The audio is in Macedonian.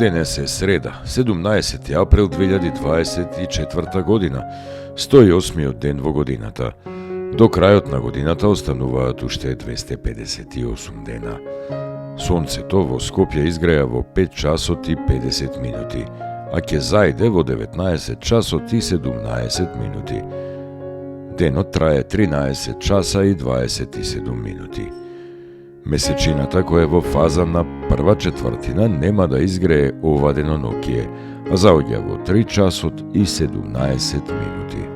Денес е среда, 17. април 2024 година, 108. ден во годината. До крајот на годината остануваат уште 258 дена. Сонцето во Скопје изгреја во 5 часот и 50 минути, а ќе зајде во 19 часот и 17 минути. Денот трае 13 часа и 27 минути. Месечината која е во фаза на прва четвртина нема да изгрее ова денонокие, а заоѓа во 3 часот и 17 минути.